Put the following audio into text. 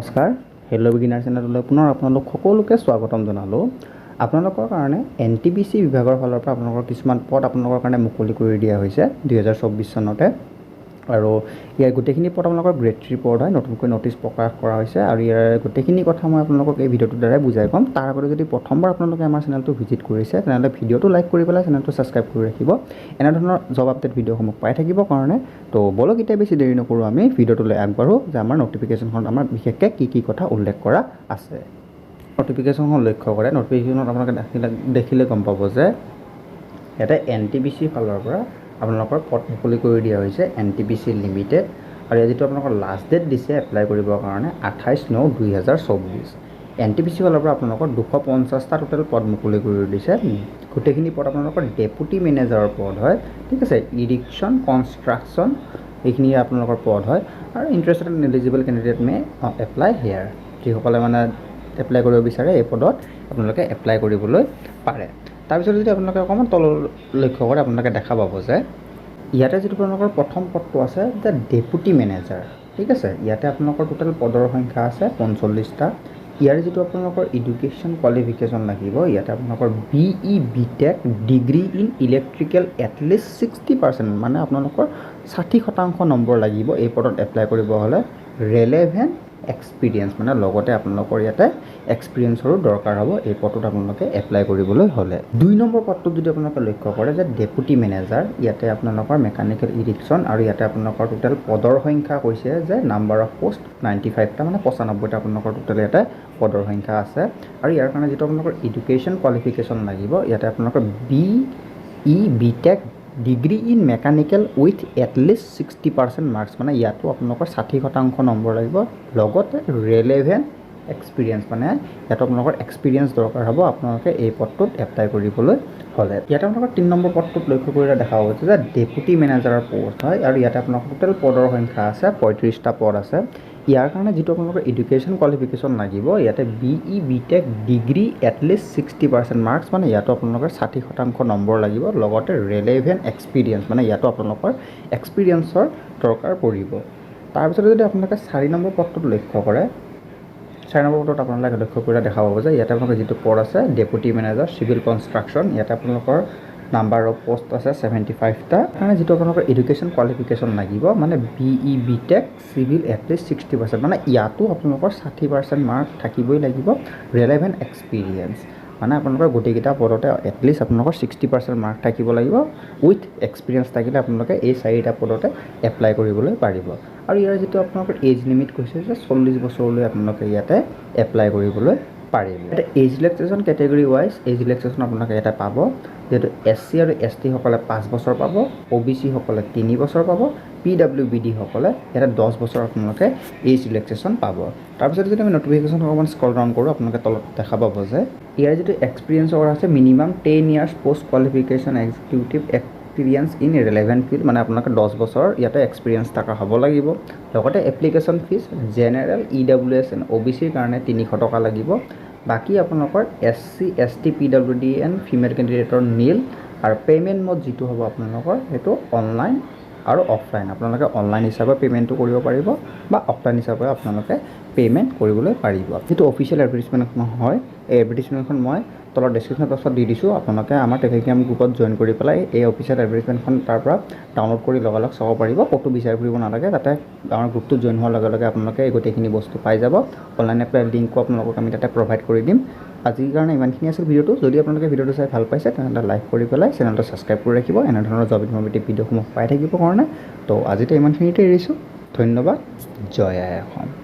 নমস্কাৰ hello' beginner চেনেললৈ পুনৰ আপোনালোক সকলোকে স্বাগতম জনালোঁ। আপোনালোকৰ কাৰণে N.T.P.C বিভাগৰ ফালৰ পৰা আপোনালোকৰ কিছুমান পদ আপোনালোকৰ কাৰণে মুকলি কৰি দিয়া হৈছে 2024 চনতে। আৰু ইয়াৰ গোটেইখিনি পদ আপোনালোকৰ গ্ৰেড 3 পদ হয়, নতুনকৈ নটিচ প্ৰকাশ কৰা হৈছে। আৰু ইয়াৰ গোটেইখিনি কথা মই আপোনালোকক এই ভিডিঅ'টোৰ দ্বাৰাই বুজাই ক'ম। তাৰ আগতে যদি প্ৰথমবাৰ আপোনালোকে আমাৰ চেনেলটো ভিজিট কৰিছে তেনেহ'লে ভিডিঅ'টো লাইক কৰি পেলাই চেনেলটো ছাবস্ক্ৰাইব কৰি ৰাখিব এনেধৰণৰ জব আপডেট ভিডিঅ'সমূহ পাই থাকিবৰ কাৰণে। তো বলক এতিয়া বেছি দেৰি নকৰোঁ, আমি ভিডিঅ'টোলৈ আগবাঢ়োঁ যে আমাৰ ন'টিফিকেশ্যনখনত আমাৰ বিশেষকৈ কি কথা উল্লেখ কৰা আছে। ন'টিফিকেশ্যনখন লক্ষ্য কৰে, ন'টিফিকেশ্যনত আপোনালোকে দেখিলে গম পাব যে ইয়াতে N.T.P.C ফালৰ পৰা আপোনালোকৰ পদ মুকলি কৰি দিয়া হৈছে N.T.P.C লিমিটেড। আৰু ইয়াত যিটো আপোনালোকৰ লাষ্ট ডেট দিছে এপ্লাই কৰিবৰ কাৰণে 28/9/2024। N.T.P.C ফালৰ পৰা আপোনালোকৰ 250টা টোটেল পদ মুকলি কৰি দিছে। গোটেইখিনি পদ আপোনালোকৰ ডেপুটি মেনেজাৰৰ পদ হয়, ঠিক আছে। ইৰিগেশ্যন কনষ্ট্ৰাকশ্যন এইখিনি আপোনালোকৰ পদ হয়। আৰু interested and eligible candidate May apply hair, যিসকলে মানে এপ্লাই কৰিব বিচাৰে এই পদত আপোনালোকে এপ্লাই কৰিবলৈ পাৰে। তাৰপিছত যদি আপোনালোকে অকণমান তললৈ লক্ষ্য কৰে আপোনালোকে দেখা পাব যে ইয়াতে যিটো আপোনালোকৰ প্ৰথম পদটো আছে যে ডেপুটি মেনেজাৰ, ঠিক আছে। ইয়াতে আপোনালোকৰ টোটেল পদৰ সংখ্যা আছে 45টা। ইয়াৰ যিটো আপোনালোকৰ এডুকেশ্যন কোৱালিফিকেশ্যন লাগিব, ইয়াতে আপোনালোকৰ BE BTech degree in electrical at least 60%, মানে আপোনালোকৰ 60% নম্বৰ লাগিব এই পদত এপ্লাই কৰিব হ'লে। ৰেলেভেণ্ট এক্সপিৰিয়েঞ্চ, মানে লগতে আপোনালোকৰ ইয়াতে এক্সপিৰিয়েঞ্চৰো দৰকাৰ হ'ব এই পদটোত আপোনালোকে এপ্লাই কৰিবলৈ হ'লে। 2 নম্বৰ পদটোত যদি আপোনালোকে লক্ষ্য কৰে যে ডেপুটি মেনেজাৰ, ইয়াতে আপোনালোকৰ মেকানিকেল ইৰিগেশ্যন। আৰু ইয়াতে আপোনালোকৰ টোটেল পদৰ সংখ্যা কৈছে যে নাম্বাৰ অফ পোষ্ট 95টা, মানে 95টা আপোনালোকৰ টোটেল ইয়াতে পদৰ সংখ্যা আছে। আৰু ইয়াৰ কাৰণে যিটো আপোনালোকৰ এডুকেশ্যন কোৱালিফিকেশ্যন লাগিব, ইয়াতে আপোনালোকৰ BE BTech degree in mechanical with at least 60% marks, মানে ইয়াতো আপোনালোকৰ 60% নম্বৰ লাগিব। লগতে ৰেলেভেণ্ট এক্সপিৰিয়েঞ্চ, মানে ইয়াতো আপোনালোকৰ এক্সপিৰিয়েঞ্চ দৰকাৰ হ'ব আপোনালোকে এই পদটোত এপ্লাই কৰিবলৈ হ'লে। ইয়াতে আপোনালোকৰ 3 নম্বৰ পদটোত লক্ষ্য কৰিলে দেখা হ'ব যে ডেপুটি মেনেজাৰৰ পষ্ট হয়। আৰু ইয়াতে আপোনালোকৰ টোটেল পদৰ সংখ্যা আছে 35টা পদ আছে। ইয়াৰ কাৰণে যিটো আপোনালোকৰ এডুকেশ্যন কোৱালিফিকেশ্যন লাগিব, ইয়াতে BE BTech degree at least 60% marks, মানে ইয়াতো আপোনালোকৰ 60% নম্বৰ লাগিব। লগতে ৰেলেভেণ্ট এক্সপিৰিয়েঞ্চ, মানে ইয়াতো আপোনালোকৰ এক্সপিৰিয়েঞ্চৰ দৰকাৰ পৰিব। তাৰপিছতে যদি আপোনালোকে 4 নম্বৰ পদটোত লক্ষ্য কৰে, 4 নম্বৰ পদত আপোনালোকে লক্ষ্য কৰিলে দেখা পাব যে ইয়াতে আপোনালোকৰ যিটো পদ আছে ডেপুটি মেনেজাৰ চিভিল কনষ্ট্ৰাকশ্যন, ইয়াতে আপোনালোকৰ নাম্বাৰ অফ পোষ্ট আছে 75টা। কাৰণে যিটো আপোনালোকৰ এডুকেশ্যন কোৱালিফিকেশ্যন লাগিব, মানে BE BTech চিভিল এটলিষ্ট 60%, মানে ইয়াতো আপোনালোকৰ 60% মাৰ্ক থাকিবই লাগিব। ৰেলেভেণ্ট এক্সপিৰিয়েঞ্চ, মানে আপোনালোকৰ গোটেইকেইটা পদতে এটলিষ্ট আপোনালোকৰ 60% মাৰ্ক থাকিব লাগিব। উইথ এক্সপিৰিয়েঞ্চ থাকিলে আপোনালোকে এই 4টা পদতে এপ্লাই কৰিবলৈ পাৰিব। আৰু ইয়াৰ যিটো আপোনালোকৰ এজ লিমিট কৈছে যে 40 বছৰলৈ আপোনালোকে ইয়াতে এপ্লাই কৰিবলৈ পাৰিব। এতিয়া age relaxation category wise age relaxation আপোনালোকে ইয়াতে পাব, যিহেতু SC আৰু ST সকলে 5 বছৰ পাব, OBC সকলে 3 বছৰ পাব, PWBD সকলে ইয়াতে 10 বছৰ আপোনালোকে এজ ৰিলেক্সেশ্যন পাব। তাৰপিছত যদি আমি ন'টিফিকেশ্যন অকণমান স্ক্ৰল ডাউন কৰোঁ আপোনালোকে তলত দেখা পাব যে ইয়াৰ যিটো এক্সপিৰিয়েঞ্চৰ আছে minimum 10 years post qualification executive experience in relevant field, মানে আপোনালোকে 10 বছৰ ইয়াতে এক্সপিৰিয়েঞ্চ থকা হ'ব লাগিব। লগতে application fees general EWS and OBCৰ কাৰণে 300 টকা লাগিব। বাকী আপোনালোকৰ SC ST PWD and female কেণ্ডিডেটৰ নীল। আৰু পে'মেণ্ট মোড যিটো হ'ব আপোনালোকৰ সেইটো অনলাইন আৰু অফলাইন, আপোনালোকে অনলাইন হিচাপে পে'মেণ্টটো কৰিব পাৰিব বা অফলাইন হিচাপে আপোনালোকে পে'মেণ্ট কৰিবলৈ পাৰিব। যিটো অফিচিয়েল এডভাৰটাইজমেণ্টখন হয়, এই এডভাৰটাইজমেণ্টখন মই তলৰ ডেছক্ৰিপশ্যন বক্সত দি দিছোঁ। আপোনালোকে আমাৰ টেলিগ্ৰাম গ্ৰুপত জইন কৰি পেলাই এই অফিচিয়েল এডভাৰটাইজমেণ্টখন তাৰ পৰা ডাউনলোড কৰি লগালগ চাব পাৰিব, ক'তো বিচাৰি ফুৰিব নালাগে। তাতে আমাৰ গ্ৰুপটোত জইন হোৱাৰ লগে লগে আপোনালোকে এই গোটেইখিনি বস্তু পাই যাব। অনলাইন এপ্লাই লিংকো আপোনালোকক আমি তাতে প্ৰভাইড কৰি দিম। আজিৰ কাৰণে ইমানখিনি আছিল ভিডিঅ'টো। যদি আপোনালোকে ভিডিঅ'টো চাই ভাল পাইছে তেনেহ'লে লাইক কৰি পেলাই চেনেলটো ছাবস্ক্ৰাইব কৰি ৰাখিব এনেধৰণৰ জব ইনফৰ্মেটিভ ভিডিঅ'সমূহ পাই থাকিবৰ কাৰণে। তো আজিতে ইমানখিনিতে এৰিছোঁ। ধন্যবাদ। জয় আই অসম।